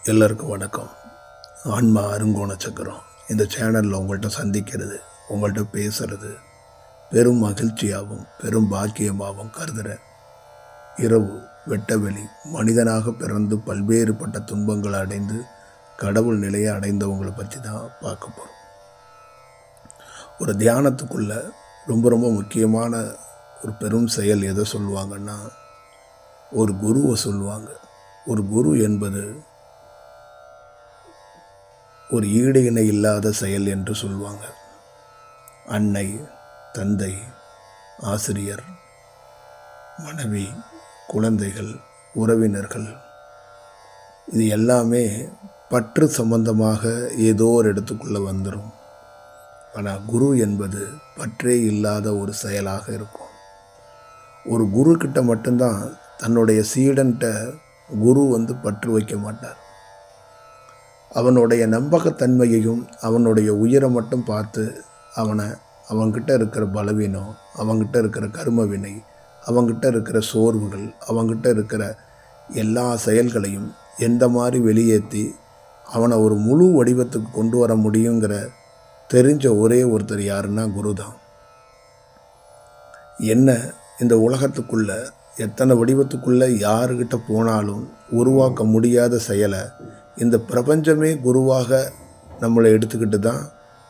எல்லோருக்கும் வணக்கம். ஆன்மா அருங்கோண சக்கரம். இந்த சேனலில் உங்கள்கிட்ட சந்திக்கிறது, உங்கள்கிட்ட பேசுகிறது பெரும் மகிழ்ச்சியாகவும் பெரும் பாக்கியமாகவும் கருதுகிறேன். இரவு வெட்டவெளி மனிதனாக பிறந்து பல்வேறுபட்ட துன்பங்களை அடைந்து கடவுள் நிலையை அடைந்தவங்களை பற்றி தான் பார்க்க போகிறோம். ஒரு தியானத்துக்குள்ளே ரொம்ப ரொம்ப முக்கியமான ஒரு பெரும் செயல் எதை சொல்லுவாங்கன்னா, ஒரு குருவை சொல்லுவாங்க. ஒரு குரு என்பது ஒரு ஈடு இணை இல்லாத செயல் என்று சொல்லுவாங்க. அன்னை, தந்தை, ஆசிரியர், மனைவி, குழந்தைகள், உறவினர்கள், இது எல்லாமே பற்று சம்பந்தமாக ஏதோ ஒரு இடத்துக்குள்ளே வந்துடும். ஆனால் குரு என்பது பற்றே இல்லாத ஒரு செயலாக இருக்கும். ஒரு குரு கிட்ட மட்டும்தான் தன்னுடைய சீடன்ட்ட குரு பற்று வைக்க மாட்டார். அவனுடைய நம்பகத்தன்மையையும் அவனுடைய உயிரை மட்டும் பார்த்து அவன்கிட்ட இருக்கிற பலவீனம், அவன்கிட்ட இருக்கிற கர்மவினை, அவன்கிட்ட இருக்கிற சோர்வுகள், அவன்கிட்ட இருக்கிற எல்லா செயல்களையும் எந்த மாதிரி வெளியேற்றி அவனை ஒரு முழு வடிவத்துக்கு கொண்டு வர முடியுங்கிற தெரிஞ்ச ஒரே ஒருத்தர் யாருன்னா குரு தான். என்ன இந்த உலகத்துக்குள்ளே எத்தனை வடிவத்துக்குள்ளே யாருக்கிட்ட போனாலும் உருவாக்க முடியாத செயலை இந்த பிரபஞ்சமே குருவாக நம்மளை எடுத்துக்கிட்டு தான்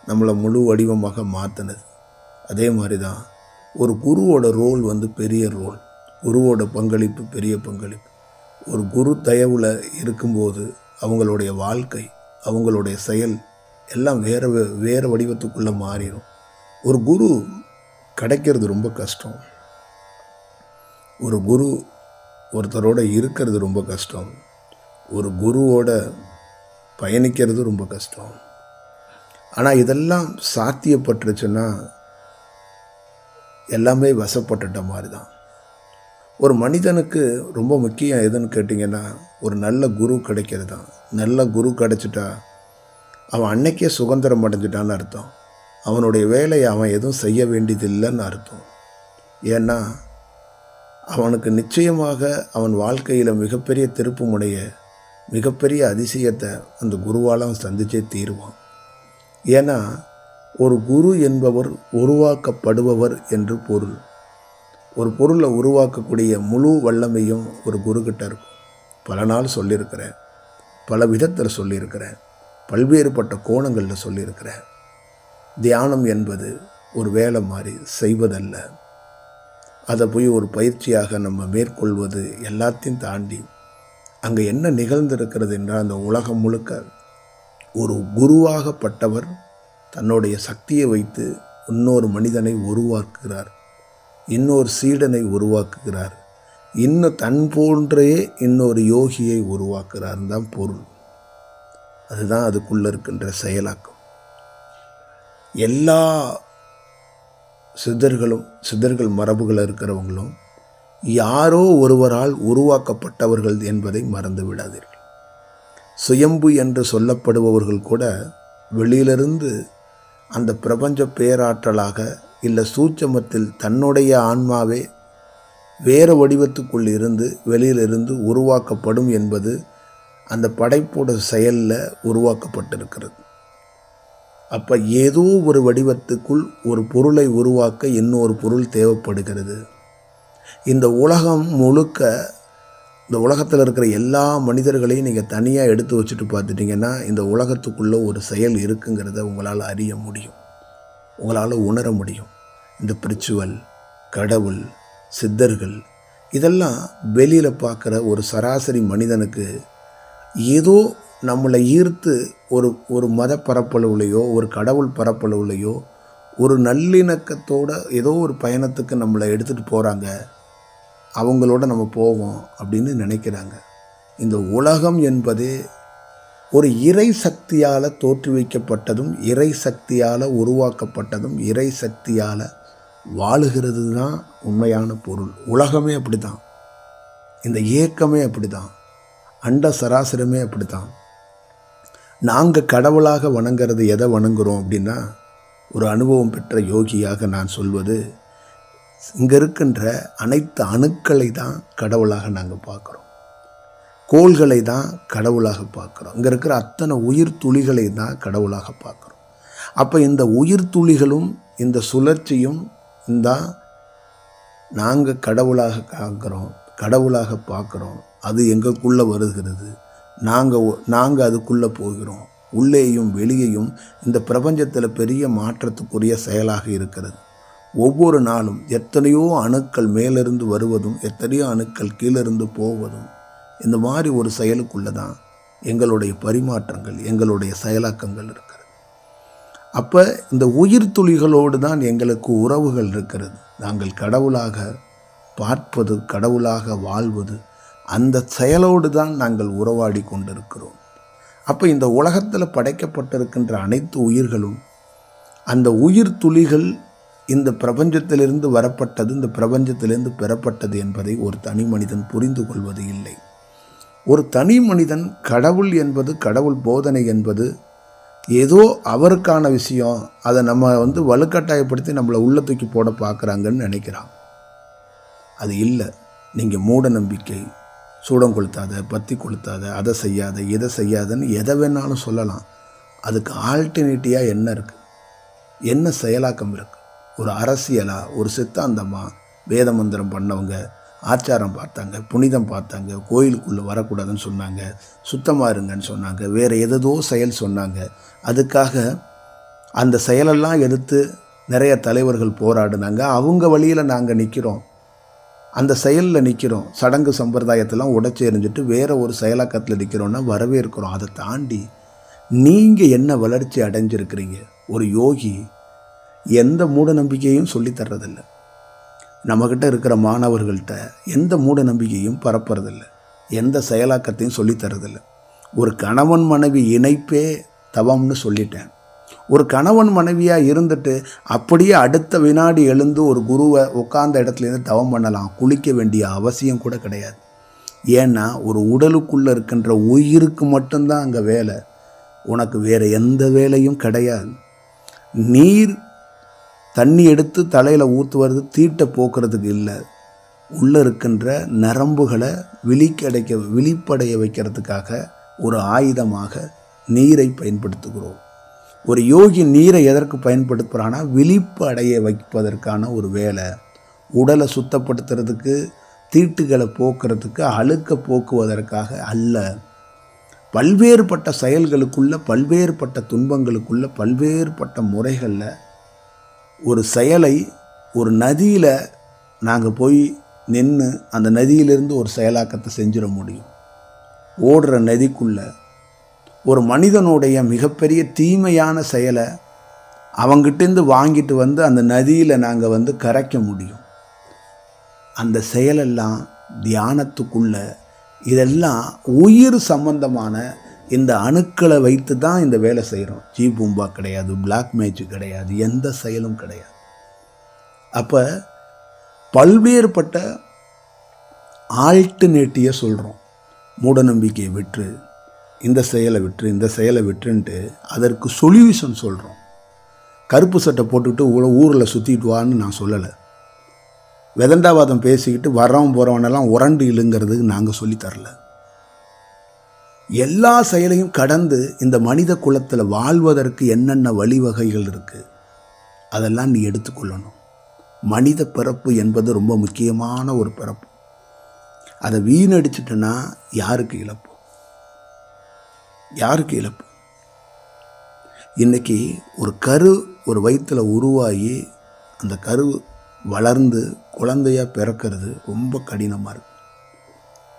நம்மளை முழு வடிவமாக மாற்றினது. அதே மாதிரி தான் ஒரு குருவோட ரோல் பெரிய ரோல். குருவோட பங்களிப்பு பெரிய பங்களிப்பு. ஒரு குரு தயவில் இருக்கும்போது அவங்களுடைய வாழ்க்கை, அவங்களுடைய செயல் எல்லாம் வேறு வடிவத்துக்குள்ளே மாறிடும். ஒரு குரு கிடைக்கிறது ரொம்ப கஷ்டம். ஒரு குரு ஒருத்தரோட இருக்கிறது ரொம்ப கஷ்டம். ஒரு குருவோட பயணிக்கிறது ரொம்ப கஷ்டம். ஆனால் இதெல்லாம் சாத்தியப்பட்டுருச்சுன்னா எல்லாமே வசப்பட்டுட்ட மாதிரி தான். ஒரு மனிதனுக்கு ரொம்ப முக்கியம் எதுன்னு கேட்டிங்கன்னா, ஒரு நல்ல குரு கிடைக்கிறது தான். நல்ல குரு கிடைச்சிட்டா அவன் அன்னைக்கே சுதந்திரம் அடைஞ்சிட்டான்னு அர்த்தம். அவனுடைய வேலையை அவன் எதுவும் செய்ய வேண்டியதில்லைன்னு அர்த்தம். ஏன்னா அவனுக்கு நிச்சயமாக அவன் வாழ்க்கையில் மிகப்பெரிய திருப்பு முனைய, மிகப்பெரிய அதிசயத்தை அந்த குருவால் அவன் சந்திச்சே தீருவான். ஏன்னா ஒரு குரு என்பவர் உருவாக்கப்படுபவர் என்று பொருள். ஒரு பொருளை உருவாக்கக்கூடிய முழு வல்லமையும் ஒரு குருக்கிட்ட இருக்கும். பல நாள் சொல்லியிருக்கிறேன், பல விதத்தில் சொல்லியிருக்கிறேன், பல்வேறுபட்ட கோணங்களில் சொல்லியிருக்கிறேன். தியானம் என்பது ஒரு வேலை மாதிரி செய்வதல்ல. அதை போய் ஒரு பயிற்சியாக நம்ம மேற்கொள்வது எல்லாத்தையும் தாண்டி அங்கே என்ன நிகழ்ந்திருக்கிறது என்றால், அந்த உலகம் முழுக்க ஒரு குருவாகப்பட்டவர் தன்னுடைய சக்தியை வைத்து இன்னொரு மனிதனை உருவாக்குகிறார், இன்னொரு சீடனை உருவாக்குகிறார், இன்னும் தன் போன்றே இன்னொரு யோகியை உருவாக்குகிறார் தான் பொருள். அதுதான் அதுக்குள்ளே இருக்கின்ற செயலாக்கம். எல்லா சித்தர்கள் மரபுகள் இருக்கிறவங்களும் யாரோ ஒருவரால் உருவாக்கப்பட்டவர்கள் என்பதை மறந்து விடாதீர்கள். சுயம்பு என்று சொல்லப்படுபவர்கள் கூட வெளியிலிருந்து அந்த பிரபஞ்ச பேராற்றலாக இல்லை சூட்சமத்தில் தன்னுடைய ஆன்மாவே வேறு வடிவத்துக்குள் இருந்து வெளியிலிருந்து உருவாக்கப்படும் என்பது அந்த படைப்போட செயலில் உருவாக்கப்பட்டிருக்கிறது. அப்போ ஏதோ ஒரு வடிவத்துக்குள் ஒரு பொருளை உருவாக்க இன்னொரு பொருள் தேவைப்படுகிறது. இந்த உலகம் முழுக்க, இந்த உலகத்தில் இருக்கிற எல்லா மனிதர்களையும் நீங்கள் தனியாக எடுத்து வச்சுட்டு பார்த்துட்டிங்கன்னா இந்த உலகத்துக்குள்ளே ஒரு செயல் இருக்குங்கிறத உங்களால் அறிய முடியும், உங்களால் உணர முடியும். இந்த பிரிச்சுவல், கடவுள், சித்தர்கள் இதெல்லாம் வெளியில் பார்க்குற ஒரு சராசரி மனிதனுக்கு ஏதோ நம்மளை ஈர்த்து ஒரு மத பரப்பளவுலையோ ஒரு கடவுள் பரப்பளவுலையோ ஒரு நல்லிணக்கத்தோட ஏதோ ஒரு பயணத்துக்கு நம்மளை எடுத்துகிட்டு போகிறாங்க, அவங்களோட நம்ம போவோம் அப்படின்னு நினைக்கிறாங்க. இந்த உலகம் என்பது ஒரு இறை சக்தியால் தோற்றுவிக்கப்பட்டதும் இறை சக்தியால் உருவாக்கப்பட்டதும் இறை சக்தியால் வாழுகிறது தான் உண்மையான பொருள். உலகமே அப்படி தான், இந்த இயக்கமே அப்படி தான், அண்ட சராசரமே அப்படி தான். நாங்கள் கடவுளாக வணங்குறது எதை வணங்குகிறோம் அப்படின்னா, ஒரு அனுபவம் பெற்ற யோகியாக நான் சொல்வது, இங்கே இருக்கின்ற அனைத்து அணுக்களை தான் கடவுளாக நாங்கள் பார்க்குறோம். கோள்களை தான் கடவுளாக பார்க்குறோம். இங்கே இருக்கிற அத்தனை உயிர் துளிகளை தான் கடவுளாக பார்க்குறோம். அப்போ இந்த உயிர் துளிகளும் இந்த சுழற்சியும் தான் நாங்கள் கடவுளாக காக்கிறோம், கடவுளாக பார்க்குறோம். அது எங்களுக்குள்ளே வருகிறது, நாங்கள் அதுக்குள்ளே போகிறோம். உள்ளேயும் வெளியேயும் இந்த பிரபஞ்சத்தில் பெரிய மாற்றத்துக்குரிய செயலாக இருக்கிறது. ஒவ்வொரு நாளும் எத்தனையோ அணுக்கள் மேலிருந்து வருவதும் எத்தனையோ அணுக்கள் கீழிருந்து போவதும் இந்த மாதிரி ஒரு செயலுக்குள்ளே தான் எங்களுடைய பரிமாற்றங்கள், எங்களுடைய செயலாக்கங்கள் இருக்கிறது. அப்போ இந்த உயிர் துளிகளோடு தான் எங்களுக்கு உறவுகள் இருக்கிறது. நாங்கள் கடவுளாக பார்ப்பது, கடவுளாக வாழ்வது, அந்த செயலோடு தான் நாங்கள் உறவாடி கொண்டிருக்கிறோம். அப்போ இந்த உலகத்தில் படைக்கப்பட்டிருக்கின்ற அனைத்து உயிர்களும் அந்த உயிர் துளிகள் இந்த பிரபஞ்சத்திலிருந்து வரப்பட்டது, இந்த பிரபஞ்சத்திலிருந்து பெறப்பட்டது என்பதை ஒரு தனி மனிதன் புரிந்து கொள்வது இல்லை. ஒரு தனி மனிதன் கடவுள் என்பது, கடவுள் போதனை என்பது ஏதோ அவருக்கான விஷயம், அதை நம்ம வலுக்கட்டாயப்படுத்தி நம்மளை உள்ள தூக்கி போட பார்க்குறாங்கன்னு நினைக்கிறான். அது இல்லை. நீங்கள் மூட நம்பிக்கை, சூடம் கொளுத்தாத, பத்தி கொளுத்தாத, அதை செய்யாத, இதை செய்யாதன்னு எதை வேணாலும் சொல்லலாம். அதுக்கு ஆல்டர்னேட்டிவாக என்ன இருக்குது, என்ன செயலாக்கம் இருக்குது? ஒரு அரசியலா, ஒரு சித்தாந்தமா? வேத மந்திரம் பண்ணவங்க ஆச்சாரம் பார்த்தாங்க, புனிதம் பார்த்தாங்க, கோயிலுக்குள்ளே வரக்கூடாதுன்னு சொன்னாங்க, சுத்தமாக இருங்கன்னு சொன்னாங்க, வேறு ஏதோ செயல் சொன்னாங்க. அதுக்காக அந்த செயலெல்லாம் எடுத்து நிறைய தலைவர்கள் போராடினாங்க. அவங்க வழியில் நாங்கள் நிற்கிறோம், அந்த செயலில் நிற்கிறோம். சடங்கு சம்பிரதாயத்தெல்லாம் உடைச்சி எறிஞ்சிட்டு வேறு ஒரு செயலாக்கத்தில் நிற்கிறோன்னா வரவேற்கிறோம். அதை தாண்டி நீங்கள் என்ன வளர்ச்சி அடைஞ்சிருக்கிறீங்க? ஒரு யோகி எந்த மூட நம்பிக்கையும் சொல்லித்தர்றதில்லை. நம்மக்கிட்ட இருக்கிற மாணவர்கள்ட்ட எந்த மூட நம்பிக்கையும் பரப்புறதில்லை, எந்த செயலாக்கத்தையும் சொல்லித்தரதில்லை. ஒரு கணவன் மனைவி இணைப்பே தவம்னு சொல்லிட்டேன். ஒரு கணவன் மனைவியாக இருந்துட்டு அப்படியே அடுத்த வினாடி எழுந்து ஒரு குருவை உட்கார்ந்த இடத்துலேருந்து தவம் பண்ணலாம். குளிக்க வேண்டிய அவசியம் கூட கிடையாது. ஏன்னா ஒரு உடலுக்குள்ளே இருக்கின்ற உயிருக்கு மட்டும்தான் அங்கே வேலை, உனக்கு வேறு எந்த வேலையும் கிடையாது. நீர் தண்ணி எடுத்து தலையில் ஊற்றுவது தீட்டை போக்குறதுக்கு இல்லை, உள்ளே இருக்கின்ற நரம்புகளை விழிப்படைய வைக்கிறதுக்காக ஒரு ஆயுதமாக நீரை பயன்படுத்துகிறோம். ஒரு யோகி நீரை எதற்கு பயன்படுத்துகிறான்னா விழிப்பு அடைய வைப்பதற்கான ஒரு வேலை. உடலை சுத்தப்படுத்துறதுக்கு, தீட்டுகளை போக்குறதுக்கு, அழுக்க போக்குவதற்காக அல்ல. பல்வேறுபட்ட செயல்களுக்குள்ள, பல்வேறுபட்ட துன்பங்களுக்குள்ள, பல்வேறுபட்ட முறைகளில் ஒரு செயலை, ஒரு நதியில் நாங்கள் போய் நின்று அந்த நதியிலிருந்து ஒரு செயலாக்கத்தை செஞ்சிட முடியும். ஓடுற நதிக்குள்ளே ஒரு மனிதனுடைய மிகப்பெரிய தீமையான செயலை அவங்கிட்டேருந்து வாங்கிட்டு வந்து அந்த நதியில் நாங்கள் கரைக்க முடியும். அந்த செயலெல்லாம் தியானத்துக்குள்ள, இதெல்லாம் உயிர் சம்பந்தமான இந்த அணுக்களை வைத்து தான் இந்த வேலை செய்கிறோம். பூம்பா கிடையாது, பிளாக் மேஜிக் கிடையாது, எந்த செயலும் கிடையாது. அப்போ பல்வேறுபட்ட ஆல்டர்னேட்டிவை சொல்கிறோம். மூடநம்பிக்கையை விற்று, இந்த செயலை விற்று, இந்த செயலை விற்றுன்ட்டு அதற்கு சொல்யூஷன் சொல்கிறோம். கருப்பு சட்டை போட்டுக்கிட்டு ஊரில் சுற்றிட்டு வான்னு நான் சொல்லலை. வெதண்டாவாதம் பேசிக்கிட்டு வரவன் போகிறவனெல்லாம் உரண்டு இழுங்கிறதுக்கு நாங்கள் சொல்லித்தரல. எல்லா செயலையும் கடந்து இந்த மனித குலத்தில் வாழ்வதற்கு என்னென்ன வழிவகைகள் இருக்குது அதெல்லாம் நீ எடுத்துக்கொள்ளணும். மனித பிறப்பு என்பது ரொம்ப முக்கியமான ஒரு பிறப்பு. அதை வீணடிச்சிட்டனா யாருக்கு இழப்பு? யாருக்கு இழப்பு? இன்றைக்கி ஒரு வயிற்றில் உருவாகி அந்த கரு வளர்ந்து குழந்தையாக பிறக்கிறது ரொம்ப கடினமாக இருக்குது,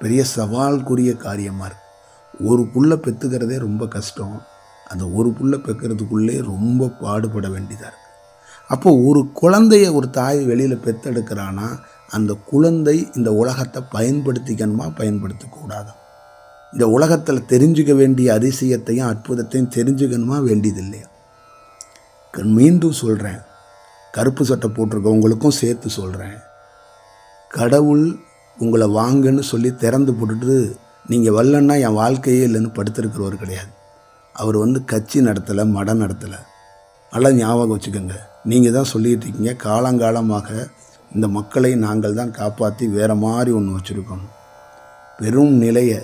பெரிய சவால்குரிய காரியமாக இருக்குது. ஒரு புல்லை பெற்றுக்கிறதே ரொம்ப கஷ்டம். அந்த ஒரு புல்லை பெற்கிறதுக்குள்ளே ரொம்ப பாடுபட வேண்டியதாக இருக்குது. அப்போ ஒரு குழந்தைய ஒரு தாய் வெளியில் பெற்றெடுக்கிறான்னா அந்த குழந்தை இந்த உலகத்தை பயன்படுத்திக்கணுமா, பயன்படுத்தக்கூடாதா? இந்த உலகத்தில் தெரிஞ்சுக்க வேண்டிய அதிசயத்தையும் அற்புதத்தையும் தெரிஞ்சுக்கணுமா, வேண்டியது இல்லையா? மீண்டும் சொல்கிறேன், கருப்பு சட்டை போட்டிருக்கவங்களுக்கும் சேர்த்து சொல்கிறேன், கடவுள் உங்களை வாங்கன்னு சொல்லி திறந்து போட்டுட்டு நீங்கள் வரலன்னா என் வாழ்க்கையே இல்லைன்னு படுத்திருக்கிறவர் கிடையாது. அவர் கட்சி நடத்தலை, மடம் நடத்தலை. நல்லா ஞாபகம் வச்சுக்கோங்க. நீங்கள் தான் சொல்லிகிட்டு இருக்கீங்க காலங்காலமாக இந்த மக்களை நாங்கள் தான் காப்பாற்றி வேறு மாதிரி ஒன்று வச்சுருக்கோம். பெரும் நிலையை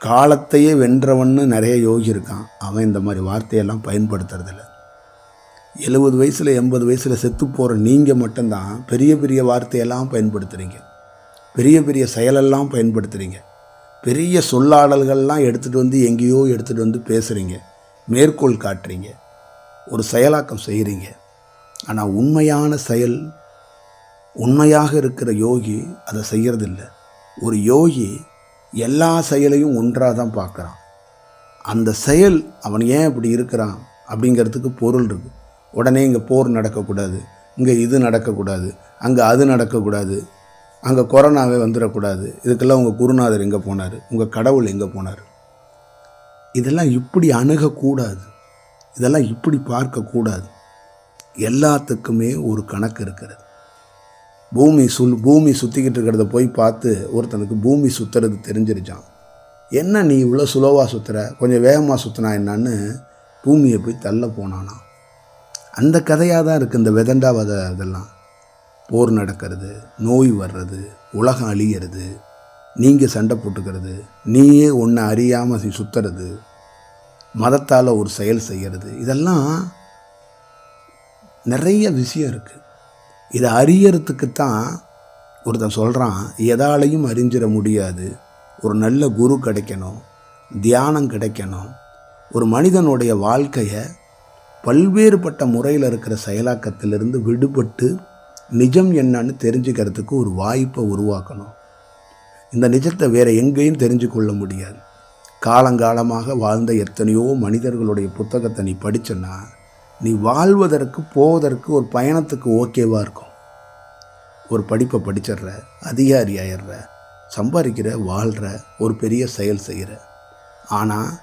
காலத்தையே வென்றவன்னு நிறைய யோகி இருக்கான். அவன் இந்த மாதிரி வார்த்தையெல்லாம் பயன்படுத்துறதில்ல. 70 வயசில் 80 வயசில் செத்து போகிற நீங்கள் மட்டும்தான் பெரிய பெரிய வார்த்தையெல்லாம் பயன்படுத்துகிறீங்க, பெரிய பெரிய செயலெல்லாம் பயன்படுத்துகிறீங்க, பெரிய சொல்லாடல்கள்லாம் எடுத்துகிட்டு வந்து எங்கேயோ எடுத்துகிட்டு வந்து பேசுகிறீங்க, மேற்கோள் காட்டுறீங்க, ஒரு செயலாக்கம் செய்கிறீங்க. ஆனால் உண்மையான செயல், உண்மையாக இருக்கிற யோகி அதை செய்கிறதில்ல. ஒரு யோகி எல்லா செயலையும் ஒன்றாக தான் பார்க்குறான். அந்த செயல் அவன் ஏன் இப்படி இருக்கிறான் அப்படிங்கிறதுக்கு பொருள் இருக்குது. உடனே இங்கே போர் நடக்கக்கூடாது, இங்கே இது நடக்கக்கூடாது, அங்கே அது நடக்கக்கூடாது, அங்கே கொரோனாவே வந்துடக்கூடாது, இதுக்கெல்லாம் உங்கள் குருநாதர் எங்கே போனார், உங்கள் கடவுள் எங்கே போனார், இதெல்லாம் இப்படி அணுகக்கூடாது, இதெல்லாம் இப்படி பார்க்கக்கூடாது. எல்லாத்துக்குமே ஒரு கணக்கு இருக்கிறது. பூமி சுற்றிக்கிட்டு இருக்கிறத போய் பார்த்து ஒருத்தனுக்கு பூமி சுற்றுறது தெரிஞ்சிருச்சான். என்ன நீ இவ்வளோ சுலோவாக சுற்றுற, கொஞ்சம் வேகமாக சுற்றினா என்னான்னு பூமியை போய் தள்ள போனானா. அந்த கதையாக தான் இருக்குது இந்த விதண்டாவத. இதெல்லாம் போர் நடக்கிறது, நோய் வர்றது, உலகம் அழியிறது, நீங்கள் சண்டை போட்டுக்கிறது, நீயே ஒன்றை அறியாமல் சுற்றுறது, மதத்தால் ஒரு செயல் செய்கிறது, இதெல்லாம் நிறைய விஷயம் இருக்குது. இதை அறியறதுக்குத்தான் ஒருத்தன் சொல்கிறான், எதாலையும் அறிஞ்சிட முடியாது, ஒரு நல்ல குரு கிடைக்கணும், தியானம் கிடைக்கணும். ஒரு மனிதனுடைய வாழ்க்கையை பல்வேறுபட்ட முறையில் இருக்கிற செயலாக்கத்திலிருந்து விடுபட்டு நிஜம் என்னன்னு தெரிஞ்சுக்கிறதுக்கு ஒரு வாய்ப்பை உருவாக்கணும். இந்த நிஜத்தை வேறு எங்கேயும் தெரிஞ்சு கொள்ள முடியாது. காலங்காலமாக வாழ்ந்த எத்தனையோ மனிதர்களுடைய புத்தகத்தை நீ படித்தனா நீ வாழ்வதற்கு போவதற்கு ஒரு பயணத்துக்கு ஓகேவாக இருக்கும். ஒரு படிப்பை படிச்சிடுற, அதிகாரி ஆயிடுற, சம்பாதிக்கிற, வாழ்கிற, ஒரு பெரிய செயல் செய்கிற. ஆனால்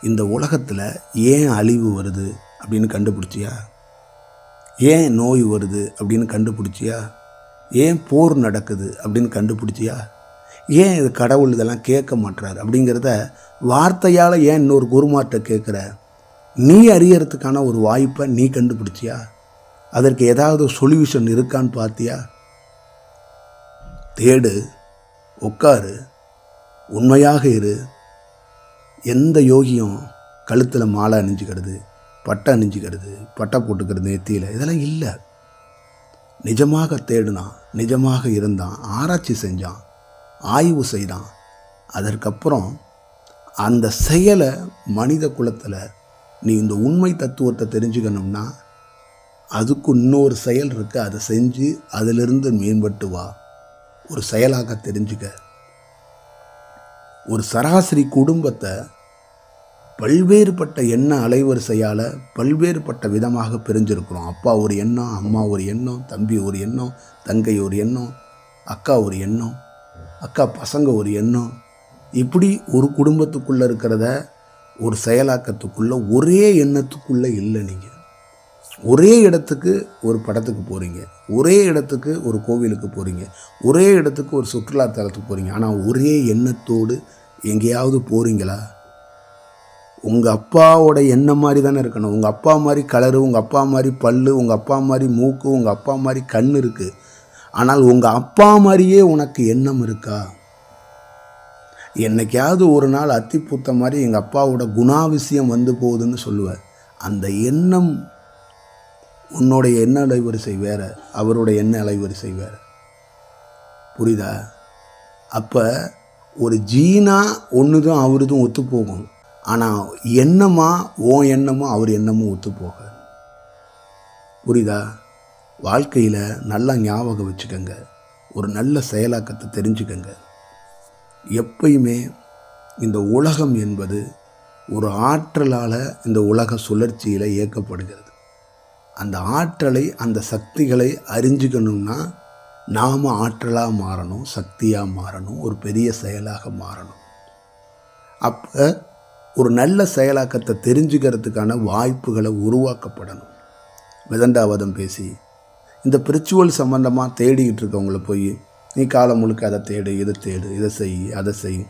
இந்த உலகத்தில் ஏன் அழிவு வருது அப்படின்னு கண்டுபிடிச்சியா? ஏன் நோய் வருது அப்படின்னு கண்டுபிடிச்சியா? ஏன் போர் நடக்குது அப்படின்னு கண்டுபிடிச்சியா? ஏன் இது கடவுள் இதெல்லாம் கேட்க மாட்டார் அப்படிங்கிறத வார்த்தையால் ஏன் இன்னொரு குருமார்கிட்ட கேட்குற? நீ அறியறதுக்கான ஒரு வாய்ப்பை நீ கண்டுபிடிச்சியா? அதற்கு ஏதாவது சொல்யூஷன் இருக்கான்னு பார்த்தியா? தேடு, உட்காரு, உண்மையாக இரு. எந்த யோகியும் கழுத்தில் மாலை அணிஞ்சிக்கிறது, பட்டை அணிஞ்சிக்கிறது, பட்டை போட்டுக்கிறது நெத்தியில், இதெல்லாம் இல்லை. நிஜமாக தேடினான், நிஜமாக இருந்தான், ஆராய்ச்சி செஞ்சான், ஆய்வு செய்தான். அதற்கப்புறம் அந்த செயலை மனித குலத்தில் நீ இந்த உண்மை தத்துவத்தை தெரிஞ்சுக்கணும்னா அதுக்கு இன்னொரு செயல் இருக்குது. அதை செஞ்சு அதிலிருந்து மேம்பட்டு வா. ஒரு செயலாக தெரிஞ்சுக்க. ஒரு சராசரி குடும்பத்தை பல்வேறுபட்ட எண்ண அலைவரிசையால் பல்வேறுபட்ட விதமாக பிரிஞ்சிருக்கிறோம். அப்பா ஒரு எண்ணம், அம்மா ஒரு எண்ணம், தம்பி ஒரு எண்ணம், தங்கை ஒரு எண்ணம், அக்கா ஒரு எண்ணம், அக்கா பசங்க ஒரு எண்ணம். இப்படி ஒரு குடும்பத்துக்குள்ளே இருக்கிறத ஒரு செயலாக்கத்துக்குள்ளே ஒரே எண்ணத்துக்குள்ளே இல்லை. நீங்கள் ஒரே இடத்துக்கு ஒரு படத்துக்கு போகிறீங்க, ஒரே இடத்துக்கு ஒரு கோவிலுக்கு போகிறீங்க, ஒரே இடத்துக்கு ஒரு சுற்றுலாத்தலத்துக்கு போகிறீங்க. ஆனால் ஒரே எண்ணத்தோடு எங்கேயாவது போகிறீங்களா? உங்கள் அப்பாவோட எண்ணம் மாதிரி தானே இருக்கணும். உங்கள் அப்பா மாதிரி கலரு, உங்கள் அப்பா மாதிரி பல்லு, உங்கள் அப்பா மாதிரி மூக்கு, உங்கள் அப்பா மாதிரி கண் இருக்குது. ஆனால் உங்கள் அப்பா மாதிரியே உனக்கு எண்ணம் இருக்கா? என்னைக்காவது ஒரு நாள் அத்திப்பூத்த மாதிரி எங்கள் அப்பாவோட குணாதிசயம் வந்து போகுதுன்னு சொல்லுவேன். அந்த எண்ணம், உன்னுடைய எண்ண அலைவரிசை வேறு, அவருடைய எண்ண அலைவரிசை வேறு. புரியுதா? அப்போ ஒரு ஜீனா ஒன்று தான் அவருதும் ஒத்து போகும். ஆனால் எண்ணமா உன் எண்ணமும் அவர் எண்ணமும் ஒத்து போக. புரியுதா? வாழ்க்கையில் நல்லா ஞாபகம் வச்சுக்கோங்க. ஒரு நல்ல செயலாக்கத்தை தெரிஞ்சுக்கங்க. எப்பயுமே இந்த உலகம் என்பது ஒரு ஆற்றலால் இந்த உலக சுழற்சியில் இயக்கப்படுகிறது. அந்த ஆற்றலை, அந்த சக்திகளை அறிஞ்சிக்கணும்னா நாம் ஆற்றலாக மாறணும், சக்தியாக மாறணும், ஒரு பெரிய செயலாக மாறணும். அப்போ ஒரு நல்ல செயலாக்கத்தை தெரிஞ்சுக்கிறதுக்கான வாய்ப்புகளை உருவாக்கப்படணும். விதண்டாவதம் பேசி இந்த பிரிச்சுவல் சம்மந்தமாக தேடிக்கிட்டு இருக்கவங்கள போய் நீ காலம் முழுக்க அதை தேடு, இதை தேடு, இதை செய், அதை செய்.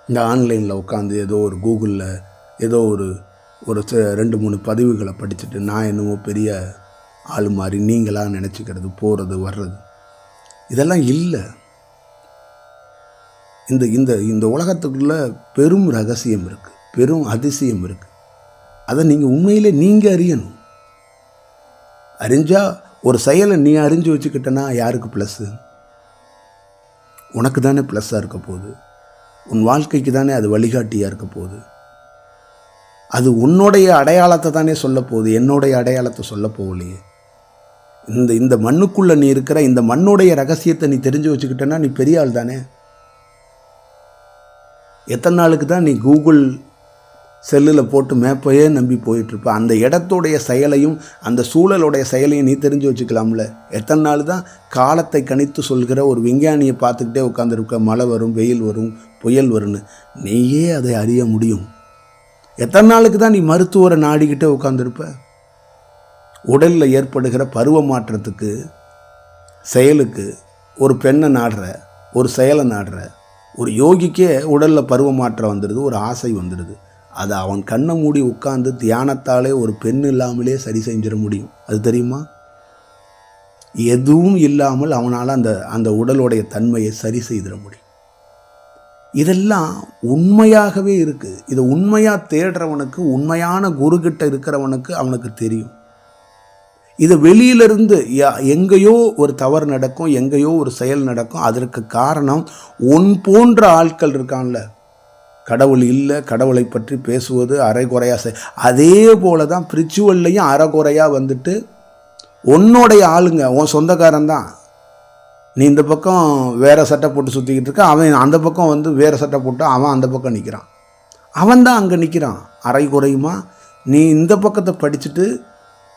இந்த ஆன்லைனில் உட்காந்து ஏதோ ஒரு கூகுளில் ஏதோ ஒரு 2-3 பதிவுகளை படிச்சுட்டு நான் என்னமோ பெரிய ஆள் மாதிரி நீங்களாக நினச்சிக்கிறது, போகிறது வர்றது, இதெல்லாம் இல்லை. இந்த இந்த இந்த உலகத்துக்குள்ள பெரும் ரகசியம் இருக்குது, பெரும் அதிசயம் இருக்குது. அதை நீங்கள் உண்மையிலே நீங்கள் அறியணும். அறிஞ்சால் ஒரு செயலை நீ அறிஞ்சு வச்சுக்கிட்டனா யாருக்கு ப்ளஸ்ஸு? உனக்கு தானே ப்ளஸ்ஸாக இருக்க போகுது. உன் வாழ்க்கைக்கு தானே அது வழிகாட்டியாக இருக்க போகுது. அது உன்னுடைய அடையாளத்தை தானே சொல்ல போகுது, என்னுடைய அடையாளத்தை சொல்ல போகலையே. இந்த மண்ணுக்குள்ளே நீ இருக்கிற இந்த மண்ணுடைய ரகசியத்தை நீ தெரிஞ்சு வச்சுக்கிட்டேன்னா நீ பெரிய ஆள் தானே. எத்தனை நாளுக்கு தான் நீ கூகுள் செல்லில் போட்டு மேப்பையே நம்பி போயிட்டுருப்ப? அந்த இடத்துடைய செயலையும் அந்த சூழலுடைய செயலையும் நீ தெரிஞ்சு வச்சுக்கலாம்ல. எத்தனை நாள் தான் காலத்தை கணித்து சொல்கிற ஒரு விஞ்ஞானியை பார்த்துக்கிட்டே உட்காந்துருக்க, மழை வரும், வெயில் வரும், புயல் வரும்னு நீயே அதை அறிய முடியும்? எத்தனை நாளுக்கு தான் நீ மருத்துவரை நாடிக்கிட்டே உட்காந்துருப்ப? உடலில் ஏற்படுகிற பருவ மாற்றத்துக்கு, செயலுக்கு ஒரு பெண்ணை நாடுற, ஒரு செயலை நாடுற. ஒரு யோகிக்கே உடலில் பருவ மாற்றம் வந்துடுது, ஒரு ஆசை வந்துடுது. அதை அவன் கண்ணை மூடி உட்கார்ந்து தியானத்தாலே ஒரு பெண் இல்லாமலே சரி செஞ்சிட முடியும். அது தெரியுமா? எதுவும் இல்லாமல் அவனால் அந்த உடலுடைய தன்மையை சரி செய்திட முடியும். இதெல்லாம் உண்மையாகவே இருக்குது. இதை உண்மையாக தேடுறவனுக்கு, உண்மையான குருக்கிட்ட இருக்கிறவனுக்கு அவனுக்கு தெரியும். இது வெளியிலிருந்து எங்கேயோ ஒரு தவறு நடக்கும், எங்கேயோ ஒரு செயல் நடக்கும். அதற்கு காரணம் உன் போன்ற ஆட்கள் இருக்கான்ல, கடவுள் இல்லை, கடவுளை பற்றி பேசுவது அரைகுறையாக அதே போல தான் பிரிச்சுவல்லையும் அரைகுறையாக வந்துட்டு உன்னோடைய ஆளுங்க, உன் சொந்தக்காரன் தான். நீ இந்த பக்கம் வேறு சட்டை போட்டு சுற்றிக்கிட்டு இருக்க, அவன் அந்த பக்கம் வந்து வேறு சட்டை போட்டு அவன் அந்த பக்கம் நிற்கிறான். அவன் தான் அங்கே நிற்கிறான் அரைகுறையுமா. நீ இந்த பக்கத்தை படிச்சுட்டு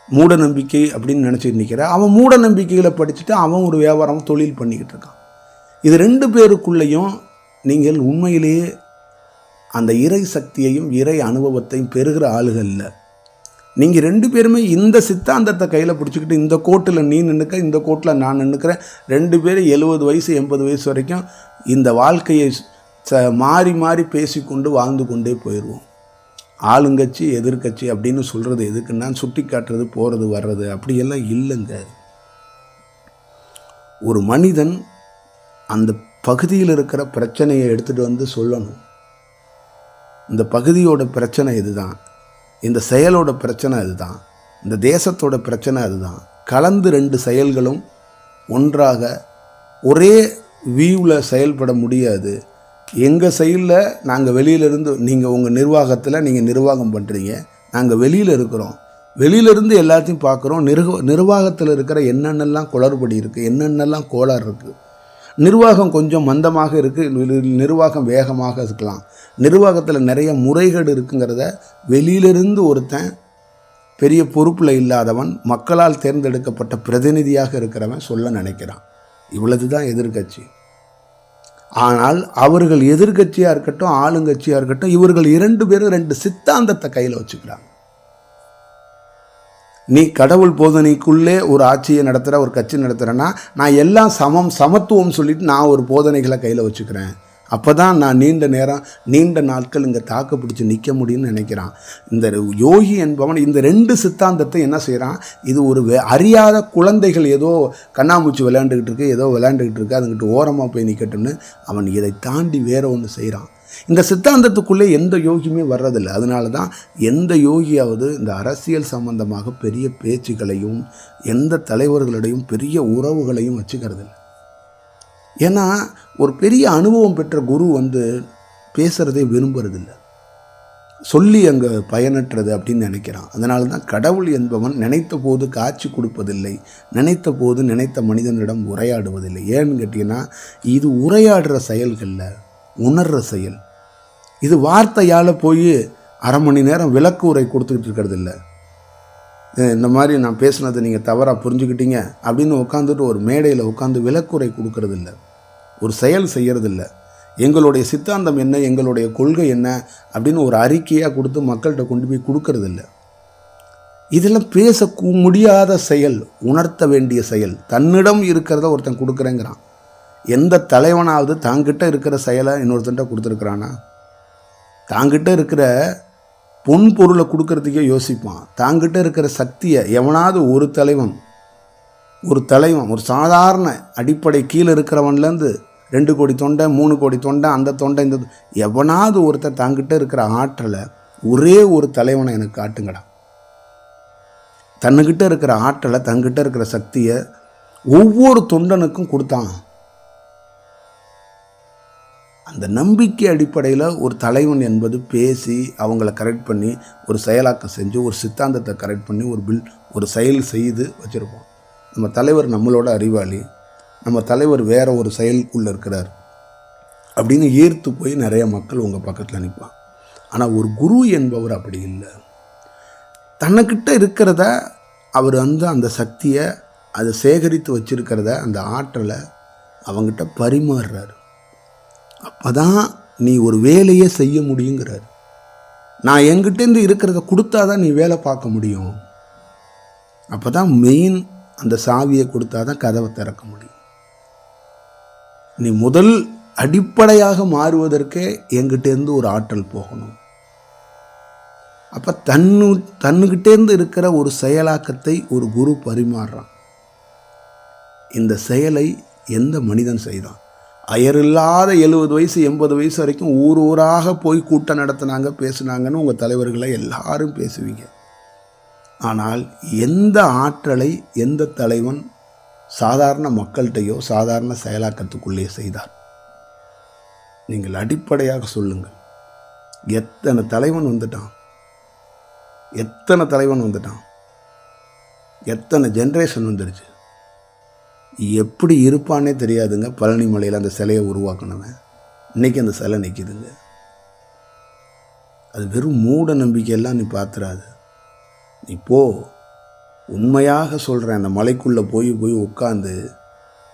மூட நம்பிக்கை அப்படின்னு நினச்சிட்டு நிற்கிற, அவன் மூட நம்பிக்கைகளை படிச்சுட்டு அவன் ஒரு வியாபாரம் தொழில் பண்ணிக்கிட்டு இருக்கான். இது ரெண்டு பேருக்குள்ளேயும் நீங்கள் உண்மையிலேயே அந்த இறை சக்தியையும் இறை அனுபவத்தையும் பெறுகிற ஆளுகள் இல்லை. நீங்கள் ரெண்டு பேருமே இந்த சித்தாந்தத்தை கையில் பிடிச்சிக்கிட்டு இந்த கோட்டில் நீ நின்றுக்க, இந்த கோட்டில் நான் நின்றுக்கிறேன், ரெண்டு பேரும் 70 வயசு 80 வயசு வரைக்கும் இந்த வாழ்க்கையை மாறி மாறி பேசிக்கொண்டு வாழ்ந்து கொண்டே போயிடுவோம். ஆளுங்கட்சி எதிர்கட்சி அப்படின்னு சொல்கிறது எதுக்குன்னா சுட்டி காட்டுறது, போகிறது வர்றது அப்படியெல்லாம் இல்லைங்க. ஒரு மனிதன் அந்த பகுதியில் இருக்கிற பிரச்சனையை எடுத்துகிட்டு வந்து சொல்லணும். இந்த பகுதியோட பிரச்சனை இதுதான், இந்த செயலோட பிரச்சனை இதுதான், இந்த தேசத்தோட பிரச்சனை அதுதான். கலந்து ரெண்டு செயல்களும் ஒன்றாக ஒரே வியூவில் செயல்பட முடியாது. எங்கள் சைடில் நாங்கள் வெளியிலேருந்து, நீங்கள் உங்கள் நிர்வாகத்தில் நீங்கள் நிர்வாகம் பண்ணுறீங்க, நாங்கள் வெளியில் இருக்கிறோம், வெளியிலேருந்து எல்லாத்தையும் பார்க்குறோம். நிர்வாகத்தில் இருக்கிற என்னென்னலாம் குளறுபடி இருக்குது, என்னென்னலாம் கோளாறு இருக்குது. நிர்வாகம் கொஞ்சம் மந்தமாக இருக்குது, நிர்வாகம் வேகமாக இருக்கலாம், நிர்வாகத்தில் நிறைய முறைகேடு இருக்குங்கிறத வெளியிலிருந்து ஒருத்தன் பெரிய பொறுப்பில் இல்லாதவன், மக்களால் தேர்ந்தெடுக்கப்பட்ட பிரதிநிதியாக இருக்கிறவன் சொல்ல நினைக்கிறான். இவ்வளவு தான் எதிர்கட்சி. ஆனால் அவர்கள் எதிர்கட்சியாக இருக்கட்டும், ஆளுங்கட்சியாக இருக்கட்டும், இவர்கள் இரண்டு பேரும் ரெண்டு சித்தாந்தத்தை கையில் வச்சுக்கிறாங்க. நீ கடவுள் போதனைக்குள்ளே ஒரு ஆட்சியை நடத்துகிற, ஒரு கட்சி நடத்துகிறேன்னா நான் எல்லாம் சமத்துவம் சொல்லிட்டு நான் ஒரு போதனைகளை கையில் வச்சுக்கிறேன். அப்போ தான் நான் நீண்ட நாட்கள் இங்கே தாக்கு பிடிச்சி நிற்க முடியும்னு நினைக்கிறான். இந்த யோகி என்பவன் இந்த ரெண்டு சித்தாந்தத்தை என்ன செய்கிறான், இது ஒரு அறியாத குழந்தைகள் ஏதோ கண்ணாமூச்சி விளையாண்டுக்கிட்டு இருக்கு, ஏதோ விளையாண்டுக்கிட்டு இருக்கு, அதுங்கிட்ட ஓரமாக போய் நிற்கட்டும்னு அவன் இதை தாண்டி வேற ஒன்று செய்கிறான். இந்த சித்தாந்தத்துக்குள்ளே எந்த யோகியுமே வர்றதில்லை. அதனால தான் எந்த யோகியாவது இந்த அரசியல் சம்பந்தமாக பெரிய பேச்சுக்களையும் எந்த தலைவர்களிடையும் பெரிய உறவுகளையும் வச்சுக்கிறதில்லை. ஏன்னா ஒரு பெரிய அனுபவம் பெற்ற குரு வந்து பேசுகிறதே விரும்புறதில்லை, சொல்லி அங்கே பயனற்றது அப்படின்னு நினைக்கிறான். அதனால தான் கடவுள் என்பவன் நினைத்த போது காட்சி கொடுப்பதில்லை, நினைத்த போது நினைத்த மனிதனிடம் உரையாடுவதில்லை. ஏன்னு கேட்டிங்கன்னா இது உரையாடுற செயல்களில் உணர்கிற செயல். இது வார்த்தையால் போய் அரை மணி நேரம் விளக்கு உரை கொடுத்துக்கிட்டு இருக்கிறது இல்லை. இந்த மாதிரி நான் பேசுனதை நீங்கள் தவறாக புரிஞ்சுக்கிட்டீங்க அப்படின்னு உட்காந்துட்டு ஒரு மேடையில் உட்காந்து விளக்குரை கொடுக்கறது இல்லை, ஒரு செயல் செய்கிறதில்ல. எங்களுடைய சித்தாந்தம் என்ன, எங்களுடைய கொள்கை என்ன அப்படின்னு ஒரு அறிக்கையாக கொடுத்து மக்கள்கிட்ட கொண்டு போய் கொடுக்கறதில்ல. இதெல்லாம் பேச முடியாத செயல், உணர்த்த வேண்டிய செயல். தன்னிடம் இருக்கிறத ஒருத்தன் கொடுக்குறேங்கிறான். எந்த தலைவனாவது தாங்கிட்ட இருக்கிற செயலை இன்னொருத்தன்ட்ட கொடுத்துருக்குறானா? தாங்கிட்ட இருக்கிற பொன் பொருளை கொடுக்கறதுக்கே யோசிப்பான். தாங்கிட்ட இருக்கிற சக்தியை எவனாவது ஒரு தலைவன் ஒரு சாதாரண அடிப்படை கீழே இருக்கிறவன்லேருந்து 2 கோடி தொண்டை 3 கோடி தொண்டை, அந்த தொண்டை இந்த எவனாவது ஒருத்தர் தங்கிட்ட இருக்கிற ஆற்றலை ஒரே ஒரு தலைவனை எனக்கு காட்டுங்கடா. தன்னுக்கிட்ட இருக்கிற ஆற்றலை, தங்கிட்ட இருக்கிற சக்தியை ஒவ்வொரு தொண்டனுக்கும் கொடுத்தான். அந்த நம்பிக்கை அடிப்படையில் ஒரு தலைவன் என்பது பேசி அவங்கள கரெக்ட் பண்ணி ஒரு செயலாக்கம் செஞ்சு ஒரு சித்தாந்தத்தை கரெக்ட் பண்ணி ஒரு செயல் செய்து வச்சுருப்போம். நம்ம தலைவர் நம்மளோட அறிவாளி, நம்ம தலைவர் வேற ஒரு செயலுக்குள்ளே இருக்கிறார் அப்படின்னு ஈர்த்து போய் நிறைய மக்கள் உங்கள் பக்கத்தில் நிற்பான். ஆனால் ஒரு குரு என்பவர் அப்படி இல்லை. தன்னைக்கிட்ட இருக்கிறத அவர் அந்த சக்தியை அதை சேகரித்து வச்சிருக்கிறத அந்த ஆற்றலை அவங்ககிட்ட பரிமாறுறாரு. அப்போ தான் நீ ஒரு வேலையே செய்ய முடியுங்கிறார். நான் என்கிட்டேருந்து இருக்கிறத கொடுத்தா தான் நீ வேலை பார்க்க முடியும். அப்போ தான் மெயின் அந்த சாவியை கொடுத்தா தான் கதவை திறக்க முடியும். நீ முதல் அடிப்படையாக மாறுவதற்கே என்கிட்டேருந்து ஒரு ஆற்றல் போகணும். அப்போ தன்னுக்கிட்டேருந்து இருக்கிற ஒரு செயலாக்கத்தை ஒரு குரு பரிமாறுறான். இந்த செயலை எந்த மனிதன் செய்தான்? அயரில்லாத 70 வயசு 80 வயசு வரைக்கும் ஊராக போய் கூட்டம் நடத்தினாங்க, பேசுனாங்கன்னு உங்கள் தலைவர்களை எல்லாரும் பேசுவீங்க. ஆனால் எந்த ஆற்றலை எந்த தலைவன் சாதாரண மக்கள்கிட்டையோ சாதாரண செயலாக்கத்துக்குள்ளே செய்தார்? நீங்கள் அடிப்படையாக சொல்லுங்கள். எத்தனை தலைவன் வந்துட்டான், எத்தனை ஜென்ரேஷன் வந்துடுச்சு. எப்படி இருப்பானே தெரியாதுங்க. பழனி மலையில் அந்த சிலையை உருவாக்கணுங்க. இன்றைக்கி அந்த சிலை நிற்கிதுங்க. அது வெறும் மூட நம்பிக்கையெல்லாம் நீ பார்த்துறாது. நீ போ, உண்மையாக சொல்கிறேன். அந்த மலைக்குள்ளே போய் உட்காந்து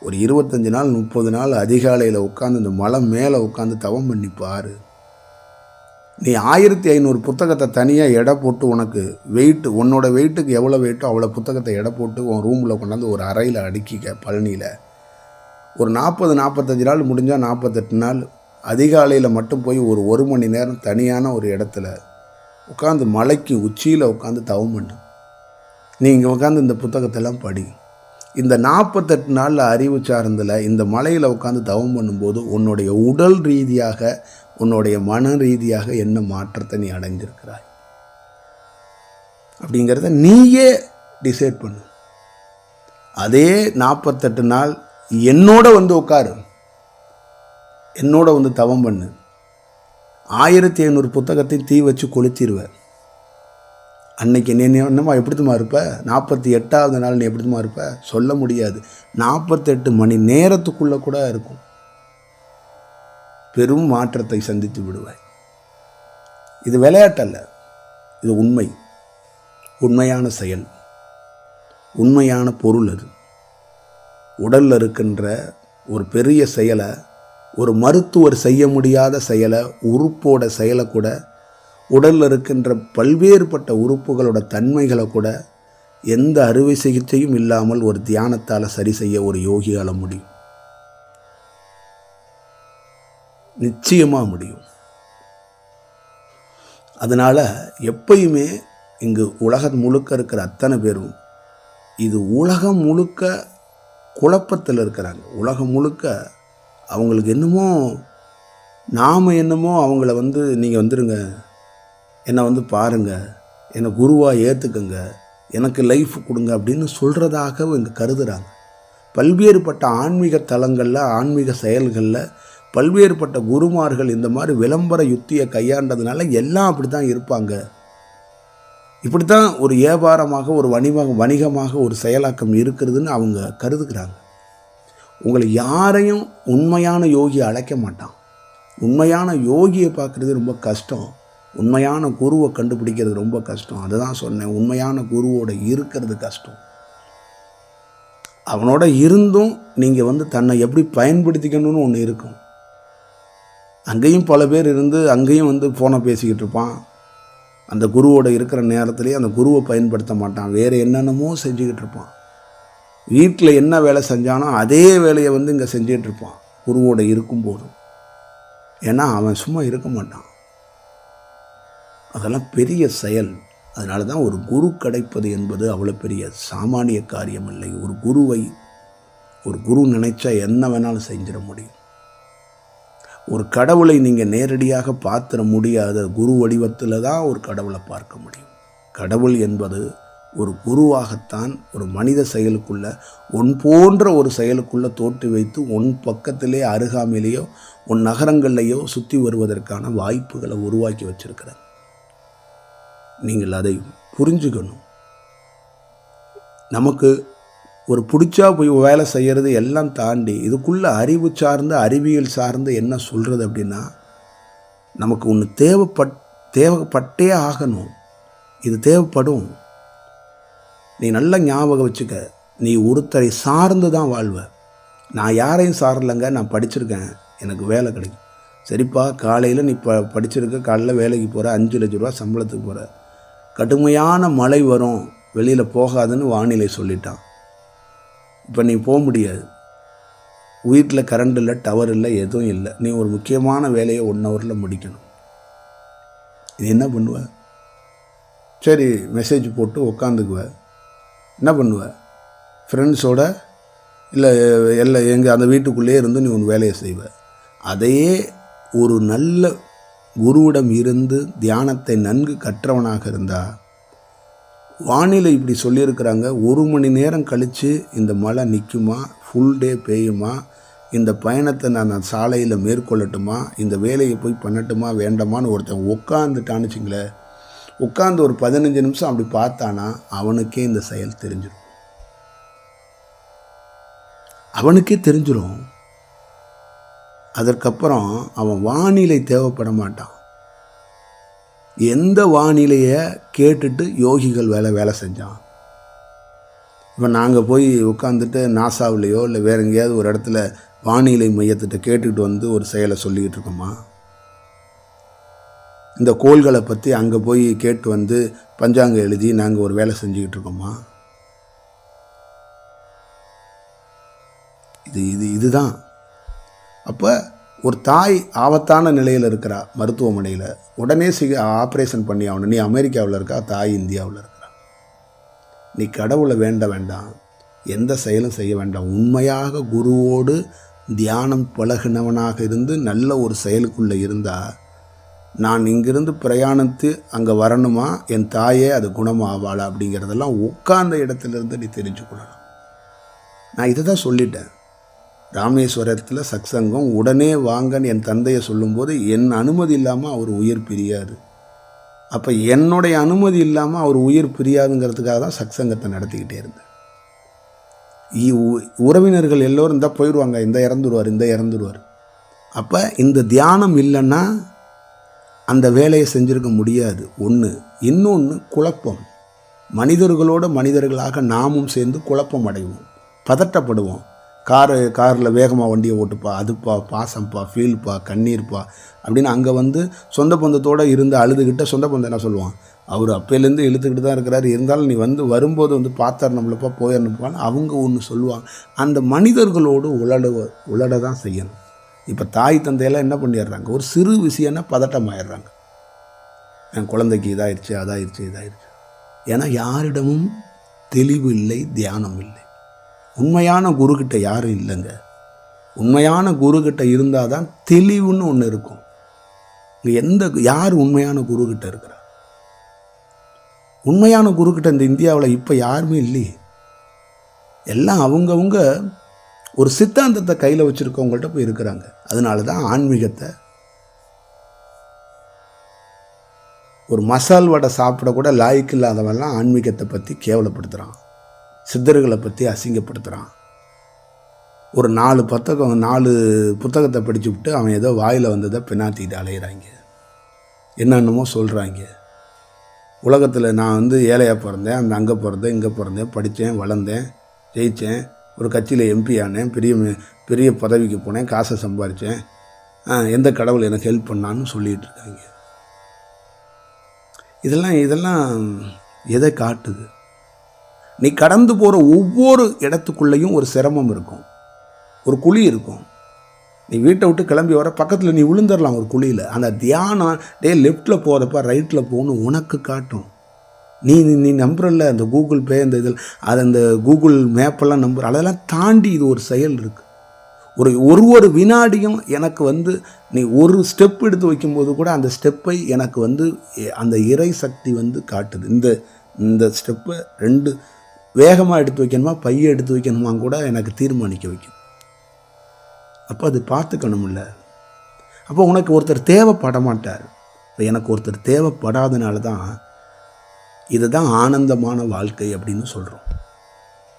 ஒரு 25 நாள் 30 நாள் அதிகாலையில் உட்காந்து அந்த மலை மேலே உட்காந்து தவம் பண்ணி பாரு. நீ 1500 புத்தகத்தை தனியாக எடை போட்டு உனக்கு வெயிட்டு, உன்னோட வெயிட்டுக்கு எவ்வளோ வெயிட்டோ அவ்வளோ புத்தகத்தை எடை போட்டு உன் ரூமில் கொண்டாந்து ஒரு அறையில் அடுக்கிக்க. பழனியில் ஒரு 40-45 நாள் முடிஞ்சால் 48 நாள் அதிகாலையில் மட்டும் போய் ஒரு மணி நேரம் தனியான ஒரு இடத்துல உட்காந்து மலைக்கு உச்சியில் உட்காந்து தவம் பண்ணு. நீங்கள் உட்காந்து இந்த புத்தகத்தெல்லாம் படி. இந்த 48 நாளில் அறிவு சார்ந்தில் இந்த மலையில் உட்காந்து தவம் பண்ணும்போது உன்னுடைய உடல் ரீதியாக உன்னுடைய மன ரீதியாக என்ன மாற்றத்தை நீ அடைஞ்சிருக்கிறாய் அப்படிங்கிறத நீயே டிசைட் பண்ணு. அதே 48 நாள் என்னோட வந்து உட்காரு, என்னோட வந்து தவம் பண்ணு. 1500 புத்தகத்தையும் தீ வச்சு கொளுத்திடுவேன். அன்னைக்கு நீ என்னம்மா எப்படித்துமா இருப்ப? 48வது நாள் நீ எப்படித்துமா இருப்ப? சொல்ல முடியாது. 48 மணி நேரத்துக்குள்ளே கூட இருக்கும். பெரும் மாற்றத்தை சந்தித்து விடுவாய். இது விளையாட்டல்ல, இது உண்மை, உண்மையான செயல், உண்மையான பொருள். அது உடலில் இருக்கின்ற ஒரு பெரிய செயலை, ஒரு மருத்துவர் செய்ய முடியாத செயலை, உறுப்போட செயலை கூட, உடலில் இருக்கின்ற பல்வேறுபட்ட உறுப்புகளோட தன்மைகளை கூட எந்த அறுவை சிகிச்சையும் இல்லாமல் ஒரு தியானத்தால் சரி செய்ய ஒரு யோகியால் முடியும். நிச்சயமாக முடியும். அதனால் எப்பயுமே இங்கு உலகம் முழுக்க இருக்கிற அத்தனை பேரும் இது உலகம் முழுக்க குழப்பத்தில் இருக்கிறாங்க. உலகம் முழுக்க அவங்களுக்கு என்னமோ நாம் என்னமோ அவங்கள நீங்கள் வந்துடுங்க, என்னை பாருங்கள், என்னை குருவாக ஏற்றுக்குங்க, எனக்கு லைஃப் கொடுங்க அப்படின்னு சொல்கிறதாக இங்கே கருதுகிறாங்க. பல்வேறுபட்ட ஆன்மீக தலங்களில், ஆன்மீக செயல்களில் பல்வேறுபட்ட குருமார்கள் இந்த மாதிரி விளம்பர யுத்தியை கையாண்டதுனால எல்லாம் அப்படி தான் இருப்பாங்க. இப்படி தான் ஒரு வியாபாரமாக, ஒரு வணிகமாக ஒரு செயலாக்கம் இருக்கிறதுன்னு அவங்க கருதுகிறாங்க. உங்களை யாரையும் உண்மையான யோகியை அழைக்க மாட்டான். உண்மையான யோகியை பார்க்குறது ரொம்ப கஷ்டம். உண்மையான குருவை கண்டுபிடிக்கிறது ரொம்ப கஷ்டம். அதை தான் சொன்னேன், உண்மையான குருவோட இருக்கிறது கஷ்டம். அவனோட இருந்தும் நீங்கள் தன்னை எப்படி பயன்படுத்திக்கணும்னு ஒன்று இருக்கும். அங்கேயும் பல பேர் இருந்து அங்கேயும் ஃபோனை பேசிக்கிட்டு இருப்பான். அந்த குருவோட இருக்கிற நேரத்துலேயே அந்த குருவை பயன்படுத்த மாட்டான், வேறு என்னென்னமோ செஞ்சுக்கிட்டு இருப்பான். வீட்டில் என்ன வேலை செஞ்சானோ அதே வேலையை இங்கே செஞ்சிகிட்டு இருப்பான் குருவோட இருக்கும்போதும். ஏன்னா அவன் சும்மா இருக்க மாட்டான். அதெல்லாம் பெரிய செயல். அதனால தான் ஒரு குரு கிடைப்பது என்பது அவ்வளோ பெரிய சாமானிய காரியம் இல்லை. ஒரு குரு நினைச்சா என்ன வேணாலும் செஞ்சிட முடியும். ஒரு கடவுளை நீங்கள் நேரடியாக பார்த்துட முடியாத குரு வடிவத்தில் தான் ஒரு கடவுளை பார்க்க முடியும். கடவுள் என்பது ஒரு குருவாகத்தான் ஒரு மனித செயலுக்குள்ள ஒன் போன்ற ஒரு செயலுக்குள்ளே தோற்றி வைத்து ஒன் பக்கத்திலே அருகாமையிலேயோ உன் நகரங்கள்லேயோ சுற்றி வருவதற்கான வாய்ப்புகளை உருவாக்கி வச்சிருக்கிறார். நீங்கள் அதை புரிஞ்சுக்கணும். நமக்கு ஒரு பிடிச்சா போய் வேலை செய்கிறது எல்லாம் தாண்டி இதுக்குள்ளே அறிவு சார்ந்து அறிவியல் சார்ந்து என்ன சொல்கிறது அப்படின்னா, நமக்கு ஒன்று தேவைப்பட்டே ஆகணும். இது தேவைப்படும். நீ நல்லா ஞாபகம் வச்சுக்க, நீ ஒருத்தரை சார்ந்து தான் வாழ்வ. நான் யாரையும் சாரலைங்க, நான் படிச்சிருக்கேன், எனக்கு வேலை கிடைக்கும். சரிப்பா, காலையில் நீ படிச்சிருக்க, காலையில் வேலைக்கு போகிற, 5 லட்ச ரூபா சம்பளத்துக்கு போகிற, கடுமையான மழை வரும், வெளியில் போகாதுன்னு வானிலை சொல்லிட்டான். இப்போ நீ போக முடியாது. வீட்டில் கரண்ட் இல்லை, டவர் இல்லை, எதுவும் இல்லை. நீ ஒரு முக்கியமான வேலையை 1 ஹவரில் முடிக்கணும். இது என்ன பண்ணுவ? சரி, மெசேஜ் போட்டு உக்காந்துக்குவ. என்ன பண்ணுவ? ஃப்ரெண்ட்ஸோட இல்லை எங்கள் அந்த வீட்டுக்குள்ளே இருந்து நீ உன் வேலையை செய்வ. அதையே ஒரு நல்ல குருவிடம் இருந்து தியானத்தை நன்கு கற்றவனாக இருந்தால், வானிலை இப்படி சொல்லியிருக்கிறாங்க, 1 மணி நேரம் கழித்து இந்த மழை நிற்குமா, ஃபுல் டே பெய்யுமா, இந்த பயணத்தை நான் சாலையில் மேற்கொள்ளட்டுமா, இந்த வேலையை போய் பண்ணட்டுமா வேண்டாமான்னு ஒருத்தன் உட்காந்துட்டான்னு வச்சுங்களேன், உட்காந்து ஒரு 15 நிமிஷம் அப்படி பார்த்தானா அவனுக்கே இந்த செயல் தெரிஞ்சிடும். அவனுக்கே தெரிஞ்சிடும். அதற்கப்புறம் அவன் வானிலை தேவைப்பட மாட்டான். எந்த வானிலையை கேட்டுட்டு யோகிகள் வேலை செஞ்சான். இப்போ நாங்கள் போய் உட்காந்துட்டு நாசாவிலையோ இல்லை வேறு எங்கேயாவது ஒரு இடத்துல வானிலை மையத்திட்ட கேட்டுக்கிட்டு வந்து ஒரு செயலை சொல்லிக்கிட்டு இருக்கோமா? இந்த கோள்களை பற்றி அங்கே போய் கேட்டு வந்து பஞ்சாங்கம் எழுதி நாங்கள் ஒரு வேலை செஞ்சுக்கிட்டு இருக்கோமா? இதுதான். அப்போ ஒரு தாய் ஆபத்தான நிலையில் இருக்கிறா மருத்துவமனையில், உடனே ஆப்ரேஷன் பண்ணி ஆகணும். நீ அமெரிக்காவில் இருக்கா, தாய் இந்தியாவில் இருக்கிறா. நீ கடவுளை வேண்டாம், எந்த செயலும் செய்ய வேண்டாம். உண்மையாக குருவோடு தியானம் பழகினவனாக இருந்து நல்ல ஒரு செயலுக்குள்ளே இருந்தால், நான் இங்கிருந்து பிரயாணித்து அங்கே வரணுமா, என் தாயே அது குணமாவாளா அப்படிங்கிறதெல்லாம் உட்கார்ந்த இடத்துலேருந்து நீ தெரிஞ்சுக்கொள்ளணும். நான் இதை தான் சொல்லிட்டேன். ராமேஸ்வரத்தில் சத்சங்கம் உடனே வாங்கன்னு என் தந்தையை சொல்லும்போது என் அனுமதி இல்லாமல் அவர் உயிர் பிரியாது. அப்போ என்னுடைய அனுமதி இல்லாமல் அவர் உயிர் பிரியாதுங்கிறதுக்காக தான் சத்சங்கத்தை நடத்திக்கிட்டே இருந்தேன். உறவினர்கள் எல்லோரும் இந்த போயிடுவாங்க, இந்த இறந்துடுவார். அப்போ இந்த தியானம் இல்லைன்னா அந்த வேலையை செஞ்சுருக்க முடியாது. ஒன்று. இன்னொன்று குழப்பம். மனிதர்களோட மனிதர்களாக நாமும் சேர்ந்து குழப்பம் அடைவோம், பதட்டப்படுவோம். காரில் வேகமாக வண்டியை ஓட்டுப்பா, அதுப்பா, பாசம்ப்பா, ஃபீல்ப்பா, கண்ணீர்ப்பா அப்படின்னு அங்கே வந்து சொந்த பந்தத்தோடு இருந்து அழுதுகிட்ட சொந்த பந்தம் என்ன சொல்லுவான், அவர் அப்பையிலேருந்து இழுத்துக்கிட்டு தான் இருக்கிறாரு, இருந்தாலும் நீ வரும்போது பார்த்தார் நம்மளப்பா போயிடணுப்பான்னு அவங்க ஒன்று சொல்லுவாங்க. அந்த மனிதர்களோடு உலட தான் செய்யணும். இப்போ தாய் தந்தையெல்லாம் என்ன பண்ணிடுறாங்க, ஒரு சிறு விஷயம்னா பதட்டமாயிடுறாங்க. என் குழந்தைக்கு இதாகிடுச்சு. ஏன்னா யாரிடமும் தெளிவு இல்லை, தியானம் இல்லை. உண்மையான குருக்கிட்ட யாரும் இல்லைங்க. உண்மையான குருக்கிட்ட இருந்தால் தான் தெளிவுன்னு ஒன்று இருக்கும். யார் உண்மையான குருக்கிட்ட இருக்கிறா? உண்மையான குருக்கிட்ட இந்த இந்தியாவில் இப்போ யாருமே இல்லையே. எல்லாம் அவங்கவுங்க ஒரு சித்தாந்தத்தை கையில் வச்சுருக்கவங்கள்ட்ட போய் இருக்கிறாங்க. அதனால தான் ஆன்மீகத்தை, ஒரு மசால் வடை சாப்பிட கூட லாய்க்கு இல்லாதவெல்லாம் ஆன்மீகத்தை பற்றி கேவலப்படுத்துகிறான், சித்தர்களை பற்றி அசிங்கப்படுத்துகிறான். ஒரு 4 புத்தகத்தை படித்து விட்டு அவன் ஏதோ வாயில் வந்ததை பின்னாத்திக்கிட்டு அலையிறாங்க, என்னென்னமோ சொல்கிறாங்க. உலகத்தில் நான் ஏழையாக பிறந்தேன், அங்கே பிறந்தேன், இங்கே பிறந்தேன், படித்தேன், வளர்ந்தேன், ஜெயித்தேன், ஒரு கட்சியில் எம்பி ஆனேன், பெரிய பதவிக்கு போனேன், காசை சம்பாதிச்சேன், எந்த கடவுள் எனக்கு ஹெல்ப் பண்ணான்னு சொல்லிகிட்டு இருக்காங்க. இதெல்லாம் எதை காட்டுது? நீ கடந்து போகிற ஒவ்வொரு இடத்துக்குள்ளேயும் ஒரு சிரமம் இருக்கும், ஒரு குழி இருக்கும். நீ வீட்டை விட்டு கிளம்பி வர பக்கத்தில் நீ விழுந்துடலாம் ஒரு குழியில். அந்த தியானம் லெஃப்டில் போகிறப்ப ரைட்டில் போகணும் உனக்கு காட்டும். நீ நம்புறல அந்த கூகுள் பே, அந்த இதில் அது அந்த கூகுள் மேப்பெல்லாம் நம்புற, அதெல்லாம் தாண்டி இது ஒரு செயல் இருக்குது. ஒரு வினாடியும் எனக்கு நீ ஒரு ஸ்டெப் எடுத்து வைக்கும்போது கூட அந்த ஸ்டெப்பை எனக்கு அந்த இறை சக்தி காட்டுது. இந்த ஸ்டெப்பை 2 வேகமாக எடுத்து வைக்கணுமா பையை எடுத்து வைக்கணுமா கூட எனக்கு தீர்மானிக்க வைக்கும். அப்போ அது பார்த்துக்கணும்ல. அப்போ உனக்கு ஒருத்தர் தேவைப்பட மாட்டார். இப்போ எனக்கு ஒருத்தர் தேவைப்படாதனால தான் இதுதான் ஆனந்தமான வாழ்க்கை அப்படின்னு சொல்கிறோம்.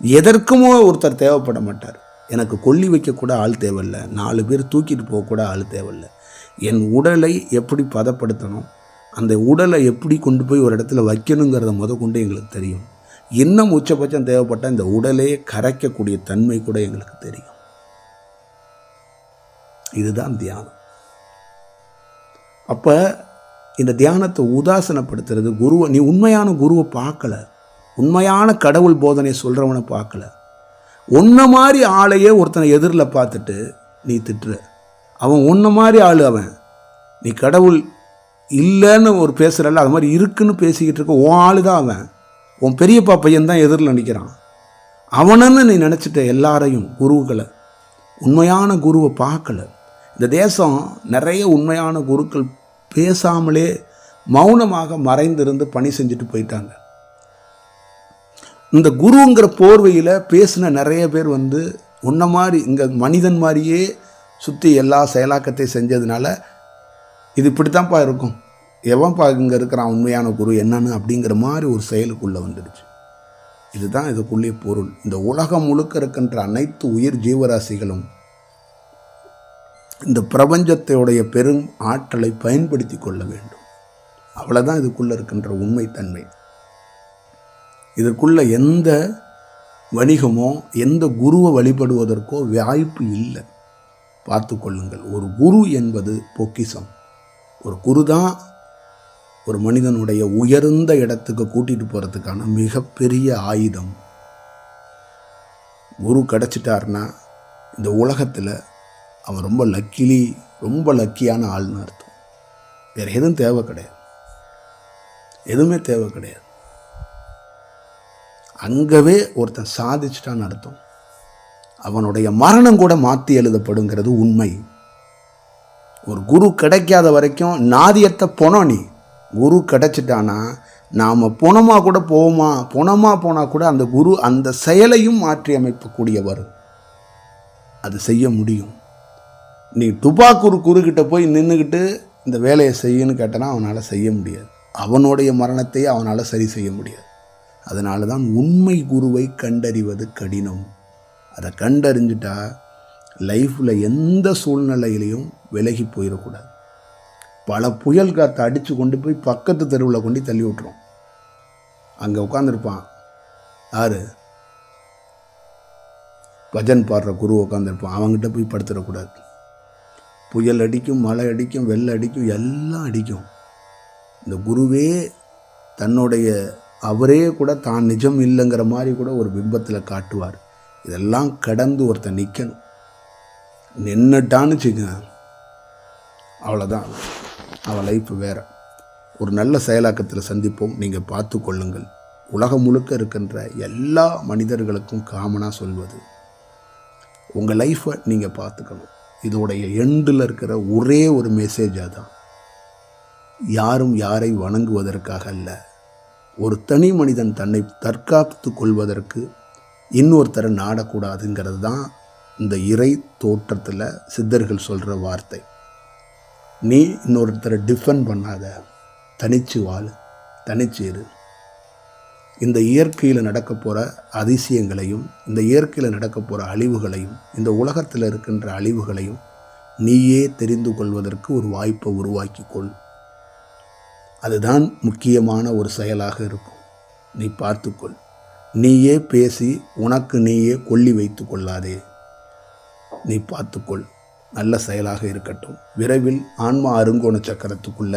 எதற்குமோ ஒருத்தர் தேவைப்பட மாட்டார். எனக்கு கொல்லி வைக்கக்கூட ஆள் தேவையில்லை, 4 பேர் தூக்கிட்டு போகக்கூட ஆள் தேவையில்லை. என் உடலை எப்படி பதப்படுத்தணும், அந்த உடலை எப்படி கொண்டு போய் ஒரு இடத்துல வைக்கணுங்கிறத கொண்டு எங்களுக்கு தெரியும். இன்னும் உச்சபட்சம் தேவைப்பட்ட இந்த உடலையே கரைக்கக்கூடிய தன்மை கூட எங்களுக்கு தெரியும். இதுதான் தியானம். அப்போ இந்த தியானத்தை உதாசனப்படுத்துறது, குருவை நீ உண்மையான குருவை பார்க்கல, உண்மையான கடவுள் போதனை சொல்கிறவனை பார்க்கல. உன்ன மாதிரி ஆளையே ஒருத்தனை எதிரில் பார்த்துட்டு நீ திட்டுற. அவன் உன்ன மாதிரி ஆள். அவன் நீ கடவுள் இல்லைன்னு ஒரு பேசுகிறல்ல, அது மாதிரி இருக்குன்னு பேசிக்கிட்டு இருக்க உன் ஆள் தான் அவன். உன் பெரியப்பா பையன் தான் எதிரில் நிற்கிறான். அவனன்னு நீ நினச்சிட்ட எல்லாரையும், குருக்களை. உண்மையான குருவை பார்க்கல. இந்த தேசம் நிறைய உண்மையான குருக்கள் பேசாமலே மௌனமாக மறைந்திருந்து பணி செஞ்சுட்டு போயிட்டாங்க. இந்த குருங்கிற போர்வையில் பேசின நிறைய பேர் உன்ன மாதிரி இங்கே மனிதன் மாதிரியே சுற்றி எல்லா செயலாக்கத்தை செஞ்சதுனால இது இப்படித்தான்ப்பா இருக்கும், எவன்ப்பா இங்கே இருக்கிறான் உண்மையான குரு என்னன்னு அப்படிங்கிற மாதிரி ஒரு செயலுக்குள்ளே வந்துடுச்சு. இதுதான் இதுக்குள்ளே பொருள். இந்த உலகம் முழுக்க இருக்கின்ற அனைத்து உயிர் ஜீவராசிகளும் இந்த பிரபஞ்சத்தையுடைய பெரும் ஆற்றலை பயன்படுத்தி கொள்ள வேண்டும். அவ்வளோதான் இதுக்குள்ளே இருக்கின்ற உண்மைத்தன்மை. இதற்குள்ள எந்த வணிகமோ எந்த குருவை வழிபடுவதற்கோ வாய்ப்பு இல்லை. பார்த்து கொள்ளுங்கள். ஒரு குரு என்பது பொக்கிஷம். ஒரு குரு தான் ஒரு மனிதனுடைய உயர்ந்த இடத்துக்கு கூட்டிகிட்டு போகிறதுக்கான மிகப்பெரிய ஆயுதம். குரு கிடச்சிட்டார்னா இந்த உலகத்தில் அவன் ரொம்ப லக்கியான ஆள்னு அர்த்தம். வேறு எதுவும் தேவை கிடையாது, எதுவுமே தேவை கிடையாது. அங்கவே ஒருத்தன் சாதிச்சிட்டான்னு அர்த்தம். அவனுடைய மரணம் கூட மாற்றி எழுதப்படுங்கிறது உண்மை. ஒரு குரு கிடைக்காத வரைக்கும் நாதியத்தை பொணம். நீ குரு கிடைச்சிட்டானா நாம் பொணமாக கூட போவோமா, பொணமாக போனால் கூட அந்த குரு அந்த செயலையும் மாற்றி அமைக்கக்கூடியவர். அது செய்ய முடியும். நீ துபாக்கூர் குருக்கிட்ட போய் நின்றுக்கிட்டு இந்த வேலையை செய்யன்னு கேட்டனா அவனால் செய்ய முடியாது. அவனுடைய மரணத்தையே அவனால் சரி செய்ய முடியாது. அதனால தான் உண்மை குருவை கண்டறிவது கடினம். அதை கண்டறிஞ்சிட்டா லைஃப்பில் எந்த சூழ்நிலையிலையும் விலகி போயிடக்கூடாது. பல புயல் காற்றை அடித்து கொண்டு போய் பக்கத்து தெருவில் கொண்டு தள்ளி விட்டுரும். அங்கே உட்காந்துருப்பான் யார், பஜன் பாடுற குரு உட்காந்துருப்பான். அவங்ககிட்ட போய் படுத்துடக்கூடாது. புயல் அடிக்கும், மழை அடிக்கும், வெள்ளம் அடிக்கும், எல்லாம் அடிக்கும். இந்த குருவே தன்னுடைய அவரே கூட தான் நிஜம் இல்லைங்கிற மாதிரி கூட ஒரு பிம்பத்தில் காட்டுவார். இதெல்லாம் கடந்து ஒருத்தன் நிற்கணும். நின்றுட்டான்னு வச்சுக்க, அவ்வளோதான், அவன் லைஃப் வேறு. ஒரு நல்ல செயலாக்கத்தில் சந்திப்போம். நீங்கள் பார்த்து கொள்ளுங்கள். உலகம் முழுக்க இருக்கின்ற எல்லா மனிதர்களுக்கும் காமனாக சொல்வது, உங்கள் லைஃப்பை நீங்கள் பார்த்துக்கணும். இதோடைய எண்டில் இருக்கிற ஒரே ஒரு மெசேஜாக தான், யாரும் யாரை வணங்குவதற்காக அல்ல, ஒரு தனி மனிதன் தன்னை தற்காத்து கொள்வதற்கு இன்னொருத்தரை நாடக்கூடாதுங்கிறது தான் இந்த இறை தோற்றத்தில் சித்தர்கள் சொல்கிற வார்த்தை. நீ இன்னொருத்தரை டிஃபெண்ட் பண்ணாத, தனிச்சு வாழு, தனிச்சு இரு. இந்த இயற்கையில் நடக்க போகிற அதிசயங்களையும், இந்த இயற்கையில் நடக்க போகிற அழிவுகளையும், இந்த உலகத்தில் இருக்கின்ற அழிவுகளையும் நீயே தெரிந்து கொள்வதற்கு ஒரு வாய்ப்பை உருவாக்கிக்கொள். அதுதான் முக்கியமான ஒரு செயலாக இருக்கும். நீ பார்த்துக்கொள். நீயே பேசி உனக்கு நீயே கொல்லி வைத்து கொள்ளாதே. நீ பார்த்துக்கொள். நல்ல செயலாக இருக்கட்டும். விரைவில் ஆன்மா அருங்கோண சக்கரத்துக்குள்ள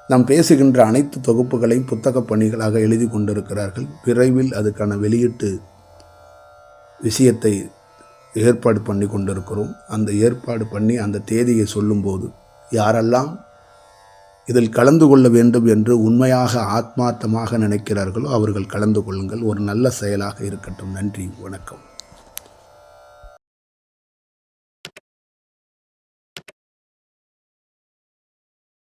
நாம் பேசுகின்ற அனைத்து தொகுப்புகளையும் புத்தக பணிகளாக எழுதி கொண்டிருக்கிறார்கள். விரைவில் அதுக்கான வெளியீட்டு விஷயத்தை ஏற்பாடு பண்ணி கொண்டிருக்கிறோம். அந்த ஏற்பாடு பண்ணி அந்த தேதியை சொல்லும்போது யாரெல்லாம் இதில் கலந்து கொள்ள வேண்டும் என்று உண்மையாக ஆத்மார்த்தமாக நினைக்கிறார்களோ அவர்கள் கலந்து கொள்ளுங்கள். ஒரு நல்ல செயலாக இருக்கட்டும். நன்றி, வணக்கம்.